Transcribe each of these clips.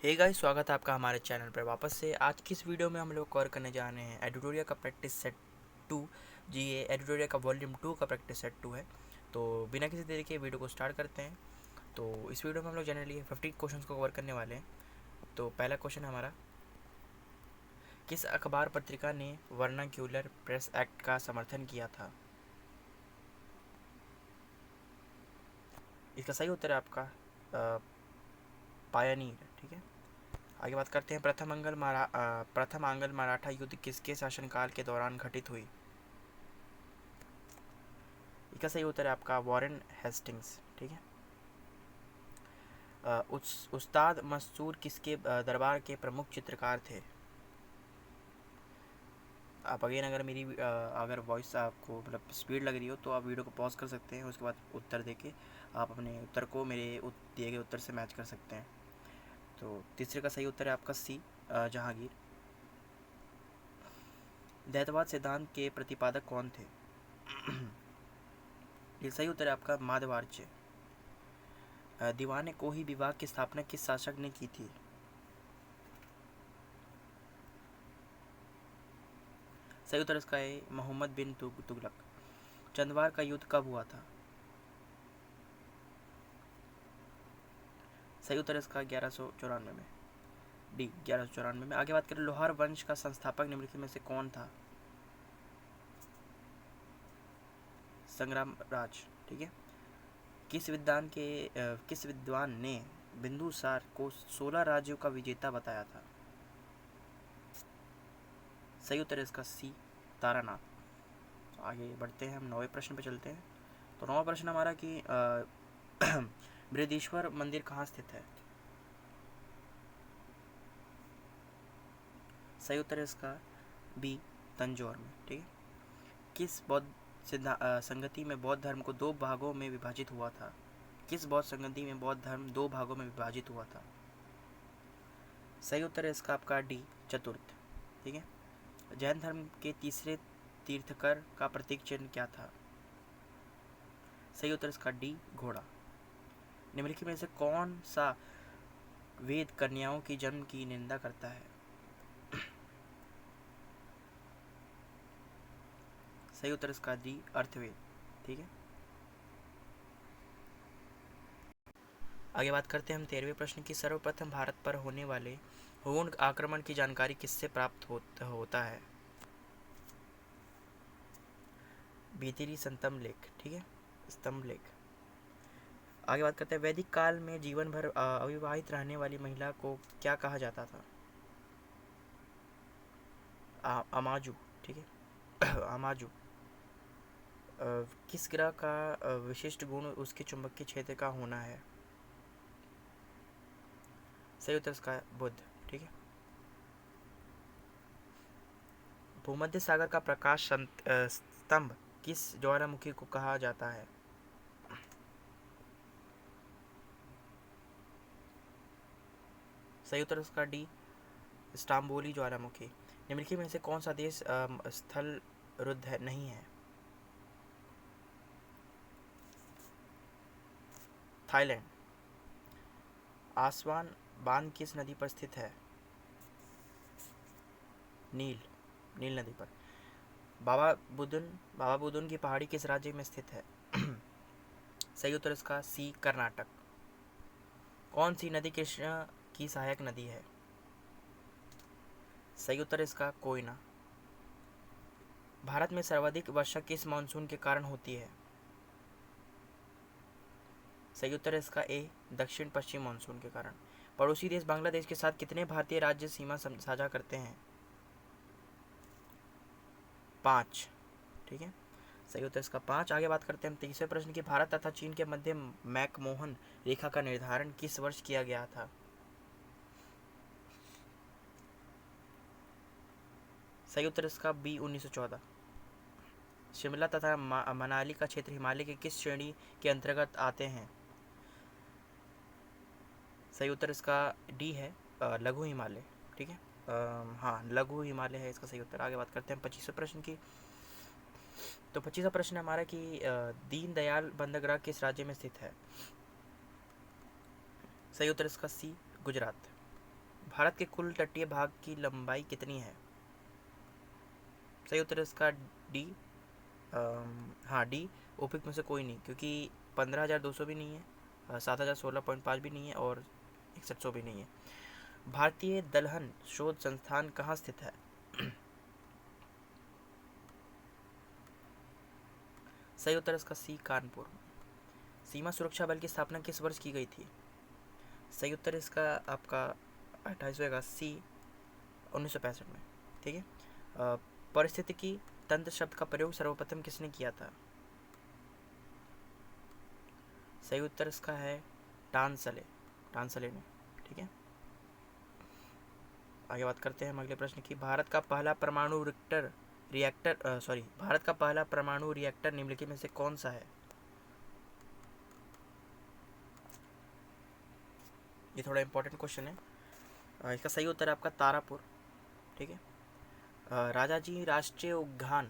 Hey guys, स्वागत है आपका हमारे चैनल पर वापस से। आज की इस वीडियो में हम लोग कवर करने जा रहे हैं एडिटोरिया का प्रैक्टिस सेट 2। जी, ये एडिटोरिया का वॉल्यूम 2 का प्रैक्टिस सेट 2 है। तो बिना किसी देरी के वीडियो को स्टार्ट करते हैं। तो इस वीडियो में हम लोग जनरली 15 क्वेश्चन को कवर करने वाले हैं। तो पहला क्वेश्चन हमारा, किस अखबार पत्रिका ने वर्नाक्यूलर प्रेस एक्ट का समर्थन किया था? इसका सही उत्तर है आपका पायनियर। ठीक है, आगे बात करते हैं। प्रथम आंग्ल मराठा युद्ध किसके शासनकाल के दौरान घटित हुई? इसका सही उत्तर है आपका वॉरेन हेस्टिंग्स। ठीक है, उस्ताद मस्तूर किसके दरबार के प्रमुख चित्रकार थे? आप अगेन, अगर मेरी अगर वॉइस आपको मतलब स्पीड लग रही हो तो आप वीडियो को पॉज कर सकते हैं। उसके बाद उत्तर देके आप अपने उत्तर को मेरे दिए गए उत्तर से मैच कर सकते हैं। तो तीसरे का सही उत्तर है आपका सी, जहांगीर। द्वैतवाद सिद्धांत के प्रतिपादक कौन थे? ये सही उत्तर है आपका माधवार्य। दीवाने को ही विभाग की स्थापना किस शासक ने की थी? सही उत्तर इसका है मोहम्मद बिन तुगलक। चंदवार का युद्ध कब हुआ था? सही उत्तर इसका 1194 में, डी 1194 में। आगे बात करें, लोहार वंश का संस्थापक निम्नलिखित में से कौन था? संग्राम राज। ठीक है, किस विद्वान ने बिंदुसार को 16 राज्यों का विजेता बताया था? सही उत्तर है इसका सी, तारानाथ। आगे बढ़ते हैं, हम 9वें प्रश्न पे चलते हैं। तो 9वां प्रश्न हमारा कि बृहदीश्वर मंदिर कहाँ स्थित है? सही उत्तर है इसका बी, तंजौर में। ठीक है, किस बौद्ध संगति में बौद्ध धर्म को दो भागों में विभाजित हुआ था? किस बौद्ध संगति में बौद्ध धर्म दो भागों में विभाजित हुआ था? सही उत्तर है इसका आपका डी, चतुर्थ। ठीक है, जैन धर्म के तीसरे तीर्थकर का प्रतीक चिन्ह क्या था? सही उत्तर इसका डी, घोड़ा। निम्नलिखित में से कौन सा वेद कन्याओं की जन्म की निंदा करता है? सही उत्तर इसका डी, अर्थवेद। ठीक है, आगे बात करते हैं हम 13वें प्रश्न की। सर्वप्रथम भारत पर होने वाले हुन आक्रमण की जानकारी किससे प्राप्त होता है? भीतरी संतम लेख। ठीक है, स्तंभ लेख। आगे बात करते हैं, वैदिक काल में जीवन भर अविवाहित रहने वाली महिला को क्या कहा जाता था? अमाजू। ठीक है, अमाजू। किस ग्रह का विशिष्ट गुण उसके चुंबकीय क्षेत्र का होना है? सही उत्तर इसका बुध। ठीक है, भूमध्य सागर का प्रकाश स्तंभ किस ज्वालामुखी को कहा जाता है? सही उत्तर इसका डी, स्टाम्बोली ज्वालामुखी। निम्नलिखित में से कौन सा देश स्थल रुद्ध नहीं है? थाईलैंड। आसवान बांध किस नदी पर स्थित है? नील, नील नदी पर। बाबा बुदुन की पहाड़ी किस राज्य में स्थित है? सही उत्तर इसका सी, कर्नाटक। कौन सी नदी कृष्णा की सहायक नदी है? सही उत्तर इसका कोयना। भारत में सर्वाधिक वर्षा किस मानसून के कारण होती है? सही उत्तर है इसका ए, दक्षिण पश्चिम मानसून के कारण। पड़ोसी देश बांग्लादेश के साथ कितने भारतीय राज्य सीमा साझा करते हैं? 5। ठीक है, सही उत्तर इसका 5। आगे बात करते हैं हम तीसरे प्रश्न की। भारत तथा चीन के मध्य मैकमोहन रेखा का निर्धारण किस वर्ष किया गया था? सही उत्तर इसका बी, 1914। शिमला तथा मनाली का क्षेत्र हिमालय के किस श्रेणी के अंतर्गत आते हैं? सही उत्तर इसका डी है, लघु हिमालय। ठीक है, हाँ, लघु हिमालय है इसका सही उत्तर। आगे बात करते हैं 25वें प्रश्न की। तो 25वां प्रश्न हमारा कि दीनदयाल बंदरगाह किस राज्य में स्थित है? सही उत्तर इसका सी, गुजरात। भारत के कुल तटीय भाग की लंबाई कितनी है? सही उत्तर है इसका डी। हाँ डी। ओपिक में से कोई नहीं, क्योंकि 15,200 भी नहीं है, 7,016.5 भी नहीं है, और 6100 भी नहीं है। भारतीय दलहन शोध संस्थान कहाँ स्थित है? सही उत्तर इसका सी, कानपुर। सीमा सुरक्षा बल की स्थापना किस वर्ष की गई थी? सही उत्तर इसका आपका 2881, 1965 में। ठीक है। परिस्थितिकी तंत्र शब्द का प्रयोग सर्वप्रथम किसने किया था? सही उत्तर इसका है टांसले, टांसले ने। ठीक है, आगे बात करते हैं हम अगले प्रश्न की। भारत का पहला परमाणु रिएक्टर निम्नलिखित में से कौन सा है? ये थोड़ा इंपॉर्टेंट क्वेश्चन है। इसका सही उत्तर है आपका तारापुर। ठीक है। राजाजी राष्ट्रीय उद्यान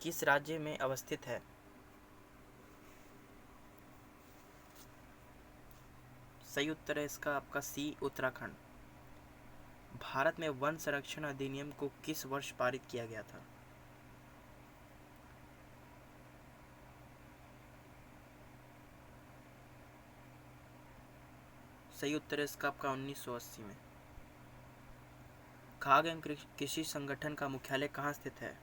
किस राज्य में अवस्थित है? सही उत्तर है इसका आपका सी, उत्तराखंड। भारत में वन संरक्षण अधिनियम को किस वर्ष पारित किया गया था? सही उत्तर है इसका आपका 1980 में। खाद्य एवं कृषि संगठन का मुख्यालय कहाँ स्थित है?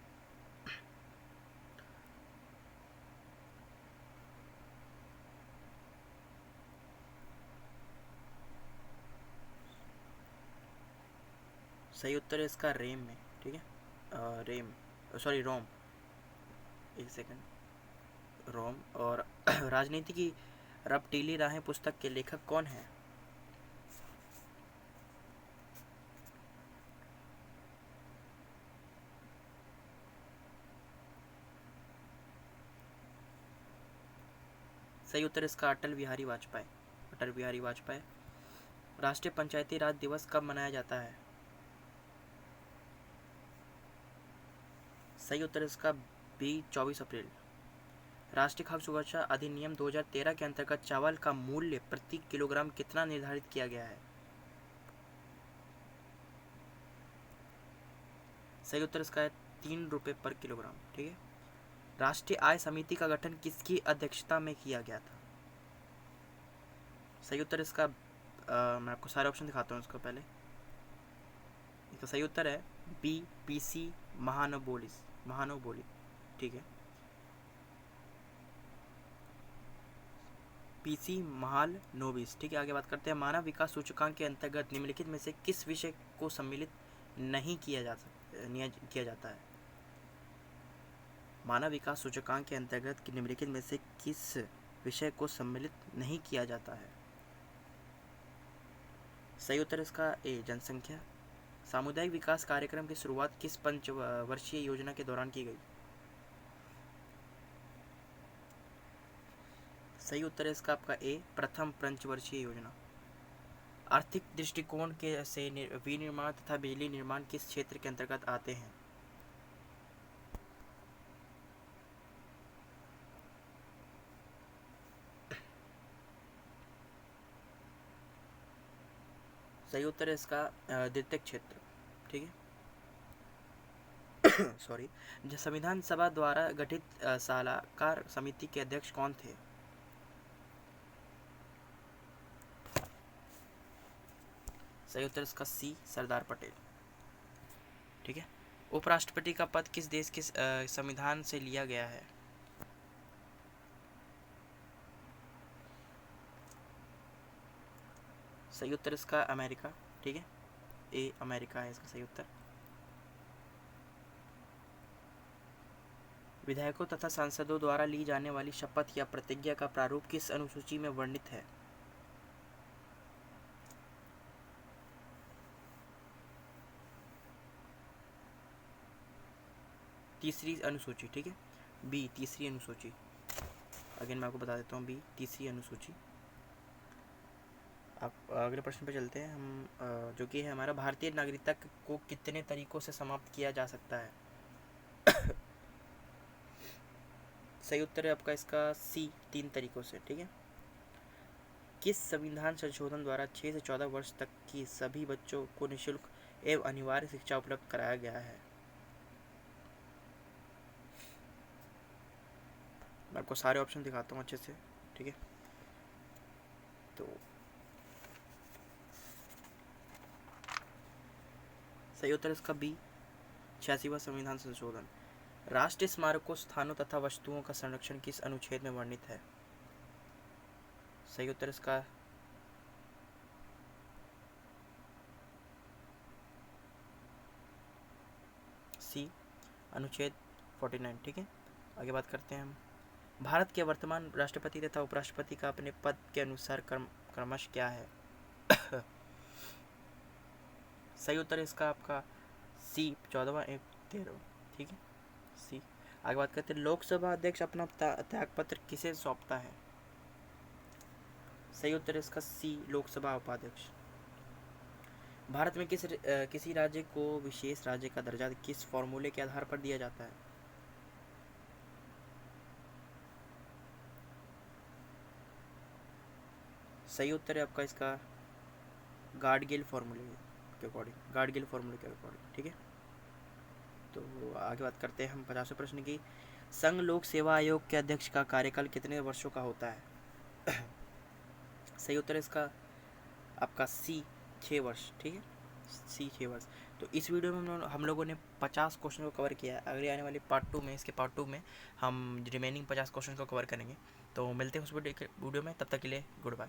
सही उत्तर है इसका रेम में। ठीक है, रेम, सॉरी रोम, एक सेकंड, रोम। और राजनीति की रपटीली राहें पुस्तक के लेखक कौन है? सही उत्तर इसका अटल बिहारी वाजपेयी, अटल बिहारी वाजपेयी। राष्ट्रीय पंचायती राज दिवस कब मनाया जाता है? सही उत्तर इसका बी, 24 अप्रैल। राष्ट्रीय खाद्य सुरक्षा अधिनियम 2013 के अंतर्गत चावल का मूल्य प्रति किलोग्राम कितना निर्धारित किया गया है? सही उत्तर इसका है 3 रुपये पर किलोग्राम। ठीक है। राष्ट्रीय आय समिति का गठन किसकी अध्यक्षता में किया गया था? सही उत्तर इसका मैं आपको सारे ऑप्शन दिखाता हूँ इसको पहले। इसका सही उत्तर है बी, पीसी महानोबोली। ठीक है, पीसी महालनोबिस। ठीक है, आगे बात करते हैं। मानव विकास सूचकांक के अंतर्गत निम्नलिखित में से किस विषय को सम्मिलित नहीं किया जाता है? मानव विकास सूचकांक के अंतर्गत निम्नलिखित में से किस विषय को सम्मिलित नहीं किया जाता है? सही उत्तर इसका ए, जनसंख्या। सामुदायिक विकास कार्यक्रम की शुरुआत किस पंचवर्षीय योजना के दौरान की गई? सही उत्तर है इसका आपका ए, प्रथम पंचवर्षीय योजना। आर्थिक दृष्टिकोण के से विनिर्माण तथा बिजली निर्माण किस क्षेत्र के अंतर्गत आते हैं? सही उत्तर है इसका द्वितीय क्षेत्र। ठीक है, सॉरी। संविधान सभा द्वारा गठित सलाहकार समिति के अध्यक्ष कौन थे? सही उत्तर इसका सी, सरदार पटेल। ठीक है। उपराष्ट्रपति का पद किस देश के संविधान से लिया गया है? सही उत्तर इसका अमेरिका। ठीक है, ए, अमेरिका है इसका सही उत्तर। विधायकों तथा सांसदों द्वारा ली जाने वाली शपथ या प्रतिज्ञा का प्रारूप किस अनुसूची में वर्णित है? तीसरी अनुसूची। ठीक है, बी, तीसरी अनुसूची। अगेन मैं आपको बता देता हूँ, बी, तीसरी अनुसूची। आप अगले प्रश्न पे चलते हैं हम, जो कि है हमारा, भारतीय नागरिकता को कितने तरीकों से समाप्त किया जा सकता है? सही उत्तर है आपका इसका सी, 3 तरीकों से। ठीक है, किस संविधान संशोधन द्वारा 6 से 14 वर्ष तक की सभी बच्चों को निःशुल्क एवं अनिवार्य शिक्षा उपलब्ध कराया गया है? मैं आपको सारे ऑप्शन दिखाता हूँ अच्छे से, ठीक है। तो सही उत्तर इसका बी, 86वां संविधान संशोधन। राष्ट्रीय स्मारकों, स्थानों तथा वस्तुओं का संरक्षण किस अनुच्छेद में वर्णित है? सही उत्तर इसका सी, अनुच्छेद 49, ठीक है। आगे बात करते हैं हम। भारत के वर्तमान राष्ट्रपति तथा उपराष्ट्रपति का अपने पद के अनुसार क्रमश क्या है? सही उत्तर इसका आपका सी, 14वां एवं 13वां, ठीक है, सी। आगे बात करते हैं, लोकसभा अध्यक्ष अपना त्यागपत्र किसे सौंपता है? सही उत्तर इसका सी, लोकसभा उपाध्यक्ष। भारत में किसी राज्य को विशेष राज्य का दर्जा किस फॉर्मूले के आधार पर दिया जाता है? सही उत्तर है आपका इसका गाडगिल फॉर्मूले के अकॉर्डिंग, गाडगिल फॉर्मूले के अकॉर्डिंग, ठीक है। तो आगे बात करते हैं हम 50वें प्रश्न की। संघ लोक सेवा आयोग के अध्यक्ष का कार्यकाल कितने वर्षों का होता है? सही उत्तर इसका आपका सी, 6 वर्ष, ठीक है, सी 6 वर्ष। तो इस वीडियो में हम लोगों ने 50 क्वेश्चन को कवर किया है। अगले आने वाली पार्ट 2 में, इसके पार्ट 2 में हम रिमेनिंग 50 क्वेश्चन को कवर करेंगे। तो मिलते हैं उस वीडियो में, तब तक के लिए गुड बाय।